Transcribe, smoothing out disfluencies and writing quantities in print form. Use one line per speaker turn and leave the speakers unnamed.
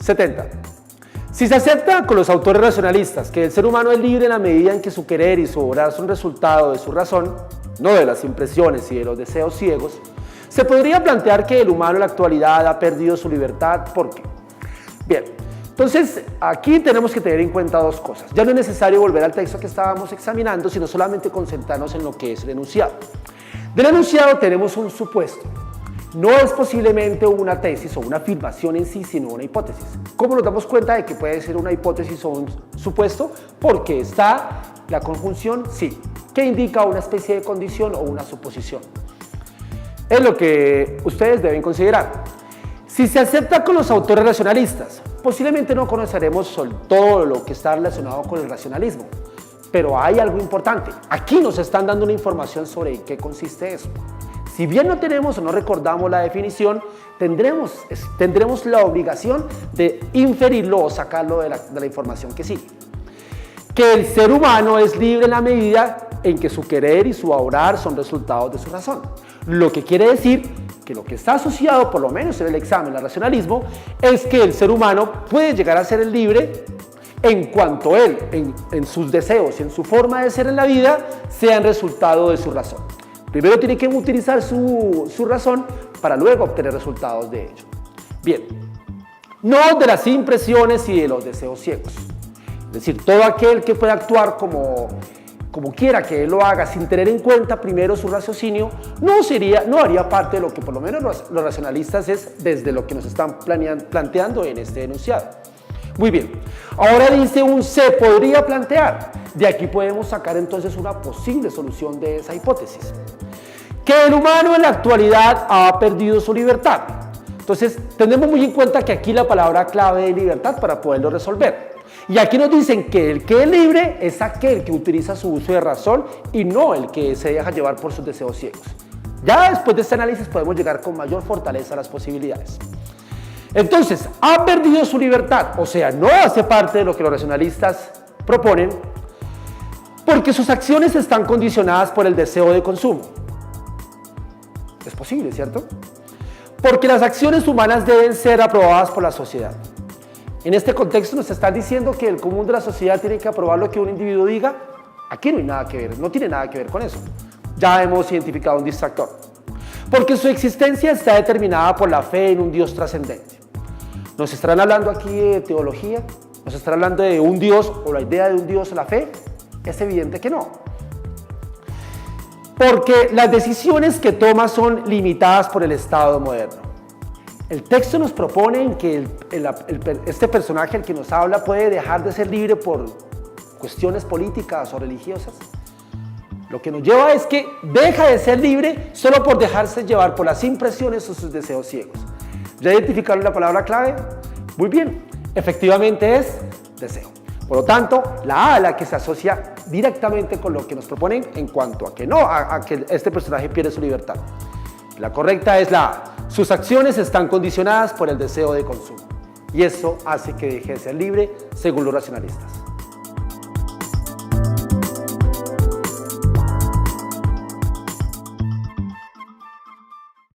70. Si se acepta con los autores racionalistas que el ser humano es libre en la medida en que su querer y su obrar son resultado de su razón, no de las impresiones y de los deseos ciegos, se podría plantear que el humano en la actualidad ha perdido su libertad. ¿Por qué? Bien, entonces aquí tenemos que tener en cuenta dos cosas. Ya no es necesario volver al texto que estábamos examinando, sino solamente concentrarnos en lo que es el enunciado. Del enunciado tenemos un supuesto. No es posiblemente una tesis o una afirmación en sí, sino una hipótesis. ¿Cómo nos damos cuenta de que puede ser una hipótesis o un supuesto? Porque está la conjunción sí, que indica una especie de condición o una suposición. Es lo que ustedes deben considerar. Si se acepta con los autores racionalistas, posiblemente no conoceremos todo lo que está relacionado con el racionalismo, pero hay algo importante. Aquí nos están dando una información sobre en qué consiste eso. Si bien no tenemos o no recordamos la definición, tendremos la obligación de inferirlo o sacarlo de la información que sigue. Que el ser humano es libre en la medida en que su querer y su obrar son resultados de su razón. Lo que quiere decir que lo que está asociado, por lo menos en el examen al racionalismo, es que el ser humano puede llegar a ser el libre en cuanto él, en sus deseos y en su forma de ser en la vida, sean resultado de su razón. Primero tiene que utilizar su razón para luego obtener resultados de ello. Bien, no de las impresiones y de los deseos ciegos. Es decir, todo aquel que pueda actuar como quiera que él lo haga sin tener en cuenta primero su raciocinio, no haría parte de lo que por lo menos los racionalistas es desde lo que nos están planteando en este enunciado. Muy bien, ahora dice un se podría plantear. De aquí podemos sacar entonces una posible solución de esa hipótesis. Que el humano en la actualidad ha perdido su libertad. Entonces, tenemos muy en cuenta que aquí la palabra clave es libertad para poderlo resolver. Y aquí nos dicen que el que es libre es aquel que utiliza su uso de razón y no el que se deja llevar por sus deseos ciegos. Ya después de este análisis podemos llegar con mayor fortaleza a las posibilidades. Entonces, ha perdido su libertad, o sea, no hace parte de lo que los racionalistas proponen, porque sus acciones están condicionadas por el deseo de consumo. Es posible, ¿cierto? Porque las acciones humanas deben ser aprobadas por la sociedad. En este contexto nos están diciendo que el común de la sociedad tiene que aprobar lo que un individuo diga. Aquí no hay nada que ver, no tiene nada que ver con eso. Ya hemos identificado un distractor. Porque su existencia está determinada por la fe en un Dios trascendente. ¿Nos estarán hablando aquí de teología? ¿Nos estarán hablando de un Dios o la idea de un Dios o la fe? Es evidente que no. Porque las decisiones que toma son limitadas por el Estado moderno. El texto nos propone que este personaje, el que nos habla, puede dejar de ser libre por cuestiones políticas o religiosas. Lo que nos lleva es que deja de ser libre solo por dejarse llevar por las impresiones o sus deseos ciegos. ¿Ya identificaron la palabra clave? Muy bien, efectivamente es deseo. Por lo tanto, la A es la que se asocia directamente con lo que nos proponen en cuanto a que no, a que este personaje pierde su libertad. La correcta es la A. Sus acciones están condicionadas por el deseo de consumo. Y eso hace que deje de ser libre según los racionalistas.